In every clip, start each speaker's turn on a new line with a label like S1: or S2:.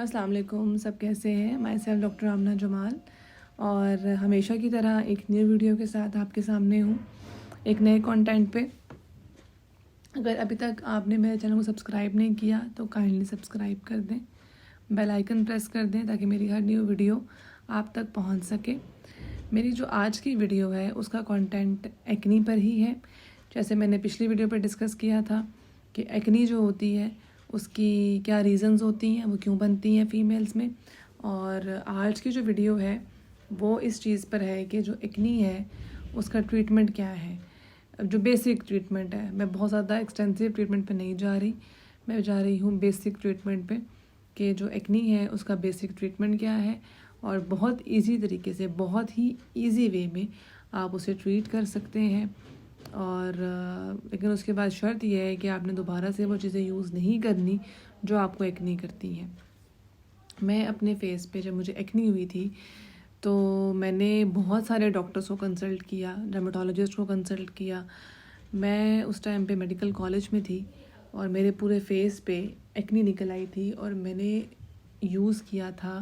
S1: अस्सलाम वालेकुम, सब कैसे हैं। माई सेल्फ डॉक्टर आमना जमाल और हमेशा की तरह एक न्यू वीडियो के साथ आपके सामने हूँ, एक नए कंटेंट पे। अगर अभी तक आपने मेरे चैनल को सब्सक्राइब नहीं किया तो काइंडली सब्सक्राइब कर दें, बेल आइकन प्रेस कर दें ताकि मेरी हर न्यू वीडियो आप तक पहुँच सके। मेरी जो आज की वीडियो है उसका कंटेंट एक्नी पर ही है। जैसे मैंने पिछली वीडियो पर डिस्कस किया था कि एक्नी जो होती है उसकी क्या रीज़न्स होती हैं, वो क्यों बनती हैं फ़ीमेल्स में। और आज की जो वीडियो है वो इस चीज़ पर है कि जो एक्नी है उसका ट्रीटमेंट क्या है, जो बेसिक ट्रीटमेंट है। मैं बहुत ज़्यादा एक्सटेंसिव ट्रीटमेंट पे नहीं जा रही, मैं जा रही हूँ बेसिक ट्रीटमेंट पे कि जो एक्नी है उसका बेसिक ट्रीटमेंट क्या है और बहुत इजी तरीके से, बहुत ही इजी वे में आप उसे ट्रीट कर सकते हैं। और लेकिन उसके बाद शर्त यह है कि आपने दोबारा से वो चीज़ें यूज़ नहीं करनी जो आपको एक्नी करती हैं। मैं अपने फेस पे जब मुझे एक्नी हुई थी तो मैंने बहुत सारे डॉक्टर्स को कंसल्ट किया, डर्मेटोलॉजिस्ट को कंसल्ट किया। मैं उस टाइम पे मेडिकल कॉलेज में थी और मेरे पूरे फेस पे एक्नी निकल आई थी और मैंने यूज़ किया था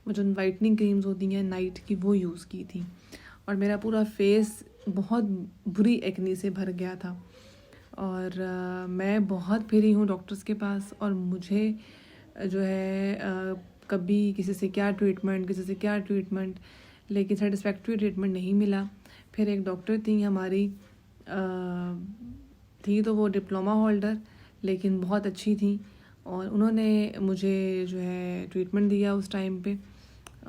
S1: वो जो वाइटनिंग क्रीम्स होती हैं नाइट की, वो यूज़ की थी और मेरा पूरा फेस बहुत बुरी एक्नी से भर गया था। और मैं बहुत फिरी हूँ डॉक्टर्स के पास और मुझे जो है कभी किसी से क्या ट्रीटमेंट, किसी से क्या ट्रीटमेंट, लेकिन सेटिस्फैक्ट्री ट्रीटमेंट नहीं मिला। फिर एक डॉक्टर थी हमारी, थी तो वो डिप्लोमा होल्डर लेकिन बहुत अच्छी थी और उन्होंने मुझे जो है ट्रीटमेंट दिया उस टाइम पे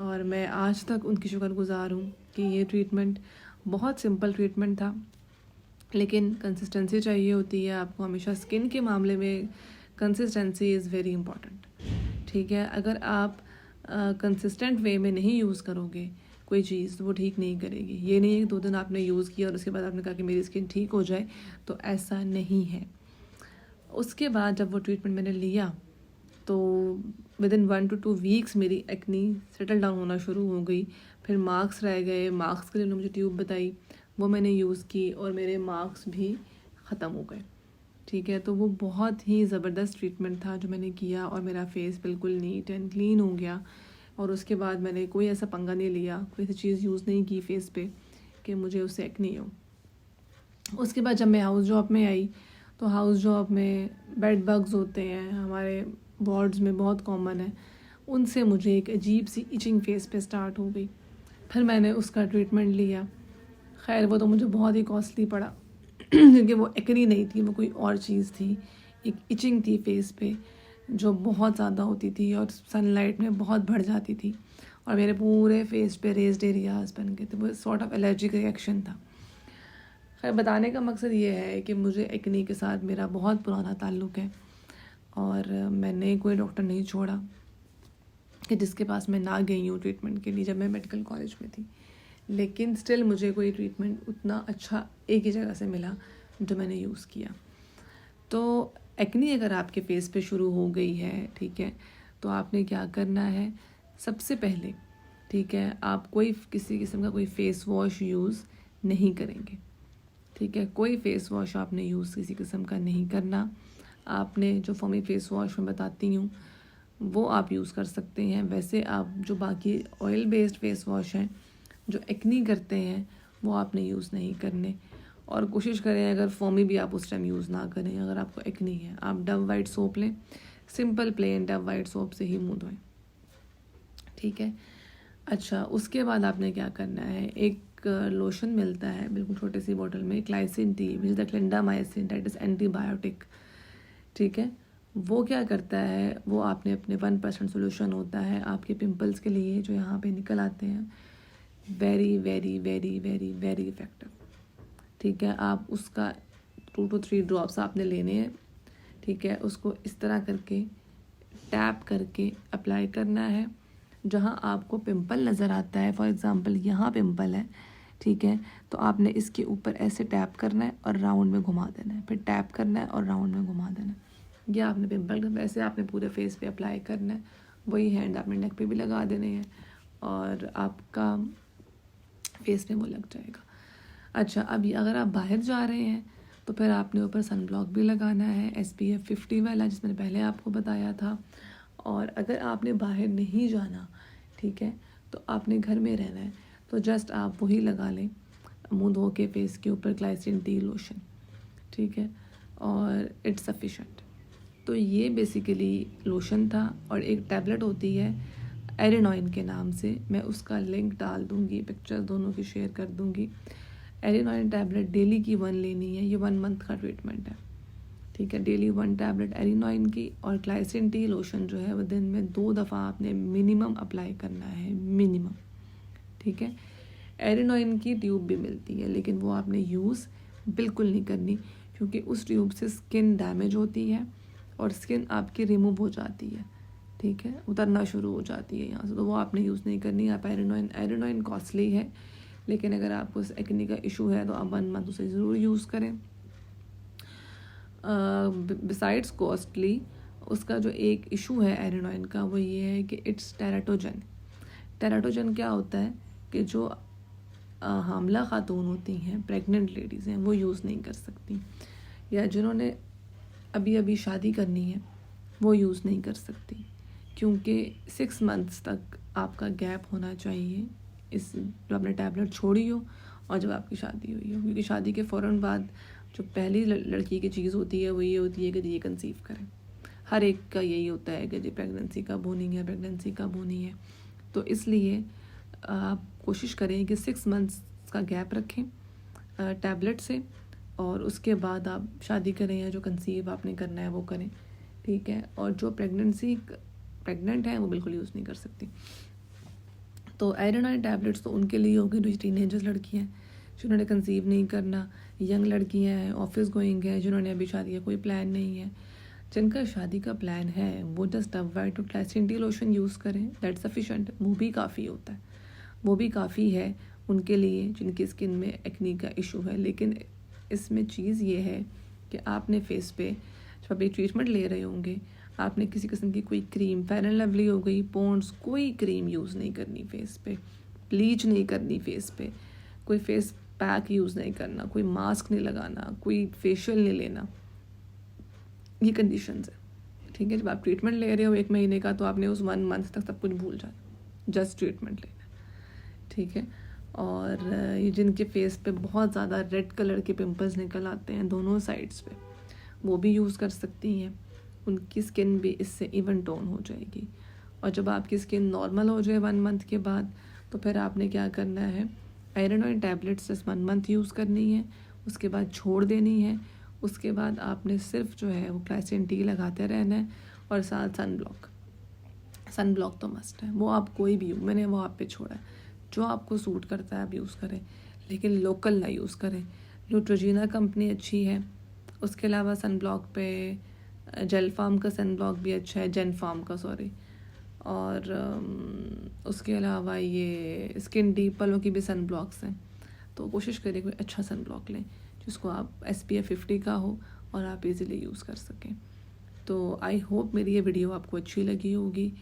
S1: और मैं आज तक उनकी शुक्रगुज़ार हूँ कि ये ट्रीटमेंट बहुत सिंपल ट्रीटमेंट था लेकिन कंसिस्टेंसी चाहिए होती है आपको हमेशा। स्किन के मामले में कंसिस्टेंसी इज़ वेरी इंपॉर्टेंट, ठीक है। अगर आप कंसिस्टेंट वे में नहीं यूज़ करोगे कोई चीज़ तो वो ठीक नहीं करेगी। ये नहीं है कि 2 दिन आपने यूज़ किया और उसके बाद आपने कहा कि मेरी स्किन ठीक हो जाए, तो ऐसा नहीं है। उसके बाद जब वो ट्रीटमेंट मैंने लिया तो विदिन 1 to 2 वीक्स मेरी एक्नी सेटल डाउन होना शुरू हो गई। फिर मार्क्स रह गए, मार्क्स के लिए उन्होंने मुझे ट्यूब बताई, वो मैंने यूज़ की और मेरे मार्क्स भी ख़त्म हो गए, ठीक है। तो वो बहुत ही ज़बरदस्त ट्रीटमेंट था जो मैंने किया और मेरा फेस बिल्कुल नीट एंड क्लीन हो गया। और उसके बाद मैंने कोई ऐसा पंगा नहीं लिया, कोई ऐसी चीज़ यूज़ नहीं की फेस पे कि मुझे उससे एक्नी हो। उसके बाद जब मैं हाउस जॉब में आई तो हाउस जॉब में बेड बग्स होते हैं, हमारे वार्ड्स में बहुत कॉमन है, उनसे मुझे एक अजीब सी इचिंग फेस पे स्टार्ट हो गई। फिर मैंने उसका ट्रीटमेंट लिया। खैर वो तो मुझे बहुत ही कॉस्टली पड़ा क्योंकि वो एक्नी नहीं थी, वो कोई और चीज़ थी। एक इचिंग थी फेस पे जो बहुत ज़्यादा होती थी और सनलाइट में बहुत बढ़ जाती थी और मेरे पूरे फेस पे रेज्ड एरियाज बन गए थे। वो सॉर्ट ऑफ एलर्जिक रिएक्शन था। खैर बताने का मकसद ये है कि मुझे एक्नी के साथ मेरा बहुत पुराना ताल्लुक़ है और मैंने कोई डॉक्टर नहीं छोड़ा कि जिसके पास मैं ना गई हूँ ट्रीटमेंट के लिए जब मैं मेडिकल कॉलेज में थी। लेकिन स्टिल मुझे कोई ट्रीटमेंट उतना अच्छा एक ही जगह से मिला जो मैंने यूज़ किया। तो एक्नी अगर आपके फेस पे शुरू हो गई है, ठीक है, तो आपने क्या करना है सबसे पहले, ठीक है, आप कोई किसी किस्म का कोई फ़ेस वॉश यूज़ नहीं करेंगे, ठीक है। कोई फ़ेस वॉश आपने यूज़ किसी किस्म का नहीं करना। आपने जो फोमी फ़ेस वॉश मैं बताती हूँ वो आप यूज़ कर सकते हैं। वैसे आप जो बाकी ऑयल बेस्ड फ़ेस वॉश हैं जो एक्नी करते हैं वो आपने यूज़ नहीं करने और कोशिश करें अगर फोमी भी आप उस टाइम यूज़ ना करें। अगर आपको एक्नी है आप डव वाइट सोप लें, simple plain Dove white soap से ही मुँह धोएं, ठीक है। अच्छा, उसके बाद आपने क्या करना है, एक लोशन मिलता है बिल्कुल छोटी सी बोतल में, clycin T which is the clindamycin, that is antibiotic, ठीक है। वो क्या करता है, वो आपने अपने 1% सोल्यूशन होता है आपके पिंपल्स के लिए जो यहाँ पे निकल आते हैं, very very very very very effective, ठीक है। आप उसका 2 to 3 ड्रॉप्स आपने लेने हैं, ठीक है। उसको इस तरह करके टैप करके अप्लाई करना है जहाँ आपको पिंपल नज़र आता है। फॉर एग्ज़ाम्पल यहाँ पिंपल है, ठीक है, तो आपने इसके ऊपर ऐसे टैप करना है और राउंड में घुमा देना है, फिर टैप करना है और राउंड में घुमा देना है। यह आपने पिंपल वैसे आपने पूरे फेस पे अप्लाई करना है, वही हैंड आपने नेक पे भी लगा देने हैं और आपका फेस पे वो लग जाएगा। अच्छा, अभी अगर आप बाहर जा रहे हैं तो फिर आपने ऊपर सन ब्लॉक भी लगाना है, SPF 50 वाला जिसमें पहले आपको बताया था। और अगर आपने बाहर नहीं जाना, ठीक है, तो आपने घर में रहना है, तो जस्ट आप वही लगा लें मुंह धो के फेस के ऊपर ग्लाइसिन टी लोशन, ठीक है, और इट्स सफिशेंट। तो ये बेसिकली लोशन था। और एक टैबलेट होती है एरिनॉइन के नाम से, मैं उसका लिंक डाल दूँगी, पिक्चर दोनों की शेयर कर दूँगी। एरिनॉइन टैबलेट डेली की 1 लेनी है, ये 1 मंथ का ट्रीटमेंट है, ठीक है। डेली 1 टैबलेट एरिनॉइन की, और ग्लाइसिन टी लोशन जो है वो दिन में 2 दफ़ा आपने मिनिमम अप्लाई करना है, मिनिमम, ठीक है। एरिनॉइन की ट्यूब भी मिलती है, लेकिन वो आपने यूज़ बिल्कुल नहीं करनी, क्योंकि उस ट्यूब से स्किन डैमेज होती है और स्किन आपकी रिमूव हो जाती है, ठीक है, उतरना शुरू हो जाती है यहाँ से, तो वो आपने यूज़ नहीं करनी। आप एरिनॉइन कॉस्टली है, लेकिन अगर आपको एक्ने का इशू है तो आप 1 मंथ उसे ज़रूर यूज़ करें। बिसाइड्स कॉस्टली, उसका जो एक इशू है एरिनॉइन का, वो ये है कि इट्स टेराटोजन। टेराटोजन क्या होता है कि जो हामला खातून होती हैं, प्रेग्नेंट लेडीज़ हैं, वो यूज़ नहीं कर सकती, या जिन्होंने अभी अभी शादी करनी है वो यूज़ नहीं कर सकती, क्योंकि 6 मंथ्स तक आपका गैप होना चाहिए इस जो आपने टैबलेट छोड़ी हो और जब आपकी शादी हुई हो, क्योंकि शादी के फ़ौरन बाद जो पहली लड़की की चीज़ होती है वो ये होती है कि ये कंसीव करें। हर एक का यही होता है कि जी प्रेगनेंसी कब होनी है, प्रेगनेंसी कब होनी है। तो इसलिए आप कोशिश करें कि 6 मंथ्स का गैप रखें टैबलेट से, और उसके बाद आप शादी करें या जो कंसीव आपने करना है वो करें, ठीक है। और जो प्रेग्नेंट है वो बिल्कुल यूज़ नहीं कर सकती। तो एरिनॉइन टैबलेट्स तो उनके लिए होगी जो टीनेजर्स लड़की हैं, जिन्होंने कंसीव नहीं करना, यंग लड़कियां हैं, ऑफिस गोइंग है, जिन्होंने अभी शादी का कोई प्लान नहीं है। जिनका शादी का प्लान है वो just avoid to glycine t lotion use करें, दैट सफिशेंट, वो भी काफ़ी होता है, वो भी काफ़ी है उनके लिए जिनकी स्किन में एक्ने का इशू है। लेकिन इसमें चीज़ ये है कि आपने फेस पे जब आप ये ट्रीटमेंट ले रहे होंगे, आपने किसी किस्म की कोई क्रीम, फेयर एंड लवली हो गई, पॉन्ड्स, कोई क्रीम यूज़ नहीं करनी फेस पे, ब्लीच नहीं करनी फेस पे, कोई फेस पैक यूज़ नहीं करना, कोई मास्क नहीं लगाना, कोई फेशियल नहीं लेना। ये कंडीशंस है, ठीक है। जब आप ट्रीटमेंट ले रहे हो 1 महीने का, तो आपने उस 1 मंथ तक सब कुछ भूल जाना, जस्ट ट्रीटमेंट लेना, ठीक है। और ये जिनके फेस पे बहुत ज़्यादा रेड कलर के पिंपल्स निकल आते हैं दोनों साइड्स पे, वो भी यूज़ कर सकती हैं, उनकी स्किन भी इससे इवन टोन हो जाएगी। और जब आपकी स्किन नॉर्मल हो जाए 1 मंथ के बाद, तो फिर आपने क्या करना है, iron tablets just 1 month use करनी है, उसके बाद छोड़ देनी है। उसके बाद आपने सिर्फ जो है वो ग्लाइसिन टी लगाते रहना है, और साथ सन ब्लॉक तो मस्ट है, वो आप कोई भी, मैंने वो आप पे छोड़ा है, जो आपको सूट करता है आप यूज़ करें, लेकिन लोकल ना यूज़ करें। न्यूट्रोजीना कंपनी अच्छी है, उसके अलावा सन ब्लॉक पे जेल फार्म का सन ब्लॉक भी अच्छा है, जेन फार्म का सॉरी, और उसके अलावा ये स्किन डीप वालों की भी सन ब्लॉक्स हैं। तो कोशिश करिए कोई अच्छा सन ब्लॉक लें जिसको आप SPF 50 का हो और आप इजीली यूज़ कर सकें। तो आई होप मेरी ये वीडियो आपको अच्छी लगी होगी,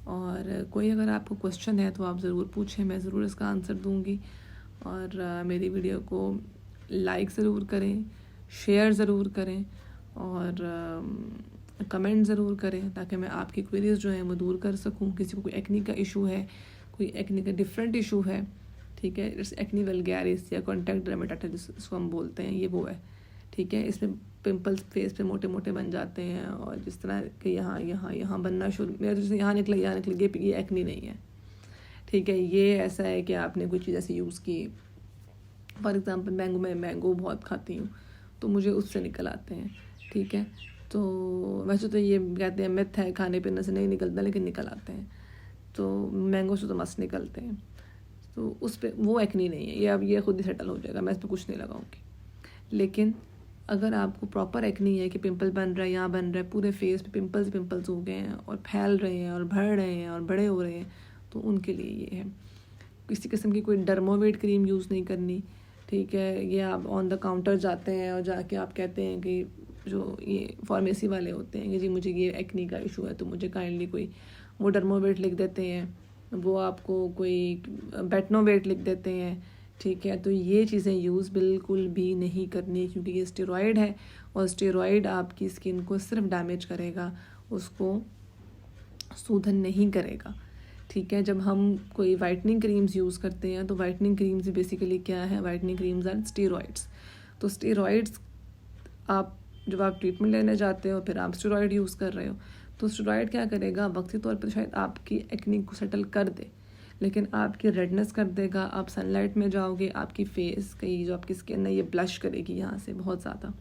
S1: और कोई अगर आपको क्वेश्चन है तो आप ज़रूर पूछें, मैं ज़रूर इसका आंसर दूंगी। और मेरी वीडियो को लाइक ज़रूर करें, शेयर ज़रूर करें, और कमेंट ज़रूर करें, ताकि मैं आपकी क्वेरीज जो हैं वो दूर कर सकूं। किसी को कोई एक्ने का इशू है, कोई एक्ने का डिफरेंट इशू है, ठीक है, जैसे एक्ने वल्गैरिस या कॉन्टैक्ट डर्मेटाइटिस जिसको हम बोलते हैं, ये वो है, ठीक है। इसमें पिंपल्स फेस पे मोटे मोटे बन जाते हैं, और जिस तरह के यहाँ बनना शुरू, मेरा तो जैसे यहाँ निकले ये एक्ने नहीं है, ठीक है। ये ऐसा है कि आपने कोई चीज़ ऐसी यूज़ की, फॉर एग्ज़ाम्पल मैं मैंगो बहुत खाती हूँ तो मुझे उससे निकल आते हैं, ठीक है। तो वैसे तो ये कहते हैं मिथ है, खाने पीने से नहीं निकलता, लेकिन निकल आते हैं, तो मैंगो से तो मस्त निकलते हैं। तो उस पर वो एक्ने नहीं है, ये अब ये खुद ही सेटल हो जाएगा, मैं इस पर कुछ नहीं लगाऊंगी। लेकिन अगर आपको प्रॉपर एक्ने है कि पिंपल बन रहा है, यहाँ बन रहा है, पूरे फेस पे पिंपल्स हो गए हैं और फैल रहे हैं और बढ़ रहे हैं और बड़े हो रहे हैं, तो उनके लिए ये है। किसी किस्म की कोई डर्मोवेट क्रीम यूज़ नहीं करनी, ठीक है। ये आप ऑन द काउंटर जाते हैं और जाके आप कहते हैं कि जो ये फार्मेसी वाले होते हैं कि जी मुझे ये एक्ने का इशू है, तो मुझे काइंडली कोई वो डर्मोवेट लिख देते हैं, वो आपको कोई बेटनोवेट लिख देते हैं, ठीक है। तो ये चीज़ें यूज़ बिल्कुल भी नहीं करनी, क्योंकि ये स्टेरॉयड है, और स्टेरॉयड आपकी स्किन को सिर्फ डैमेज करेगा, उसको सूधन नहीं करेगा। ठीक है, जब हम कोई वाइटनिंग क्रीम्स यूज़ करते हैं तो वाइटनिंग क्रीम्स बेसिकली क्या है, वाइटनिंग क्रीम्स आर स्टेरॉइड्स। तो स्टेरॉइड्स आप जब आप ट्रीटमेंट लेने जाते हो फिर आप स्टेरॉइड यूज़ कर रहे हो, तो स्टेरॉइड क्या करेगा, वक्ती तौर पर शायद आपकी एक्ने को सेटल कर दे, लेकिन आपकी रेडनेस कर देगा। आप सनलाइट में जाओगे, आपकी फेस की जो आपकी स्किन है ये ब्लश करेगी यहाँ से बहुत ज़्यादा।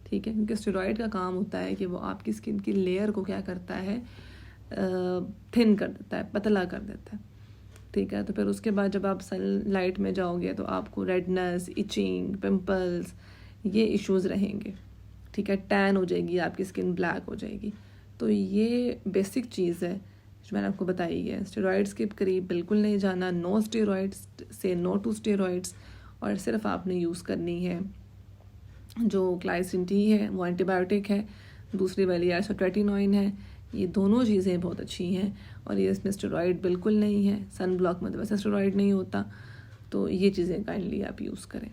S1: ठीक है, क्योंकि स्टेरॉइड का काम होता है कि वो आपकी स्किन की लेयर को क्या करता है, थिन कर देता है, पतला कर देता है। ठीक है, तो फिर उसके बाद जब आप सनलाइट में जाओगे तो आपको रेडनेस, इचिंग, पिंपल्स ये इश्यूज़ रहेंगे। ठीक है, टैन हो जाएगी, आपकी स्किन ब्लैक हो जाएगी। तो ये बेसिक चीज़ है जो मैंने आपको बताई है। स्टेरॉइड्स के करीब बिल्कुल नहीं जाना, नो स्टेरॉइड्स, से नो टू स्टेरॉइड्स। और सिर्फ आपने यूज़ करनी है जो ग्लाइसिन टी है, वो एंटीबायोटिक है, दूसरी वाली आइसोट्रेटिनोइन है। ये दोनों चीज़ें बहुत अच्छी हैं और ये इसमें स्टेरॉइड बिल्कुल नहीं है। सन ब्लॉक में तो वैसे स्टेरॉइड नहीं होता, तो ये चीज़ें काइंडली आप यूज़ करें।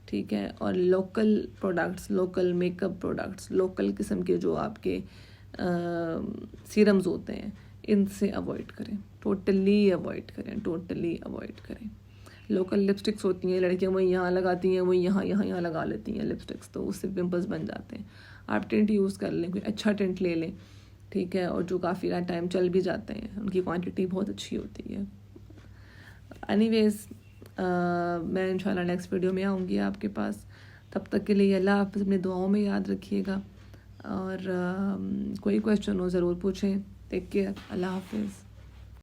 S1: ठीक है, और local products, local makeup products, local किस्म के जो आपके सीरम्स होते हैं इनसे अवॉइड करें, टोटली अवॉइड करें, टोटली अवॉइड करें। लोकल लिपस्टिक्स होती हैं, लड़कियां वही यहाँ लगाती हैं, वही यहाँ लगा लेती हैं लिपस्टिक्स, तो उससे पिंपल्स बन जाते हैं। आप टेंट यूज़ कर लें, कोई अच्छा टेंट ले लें। ठीक है, और जो काफ़ी टाइम चल भी जाते हैं, उनकी क्वांटिटी बहुत अच्छी होती है। एनीवेज, मैं इंशाल्लाह नेक्स्ट वीडियो में आऊँगी आपके पास। तब तक के लिए अल्लाह हाफ़िज़, अपनी दुआओं में याद रखिएगा और कोई क्वेश्चन हो ज़रूर पूछें। टेक केयर, अल्लाह हाफ़िज़।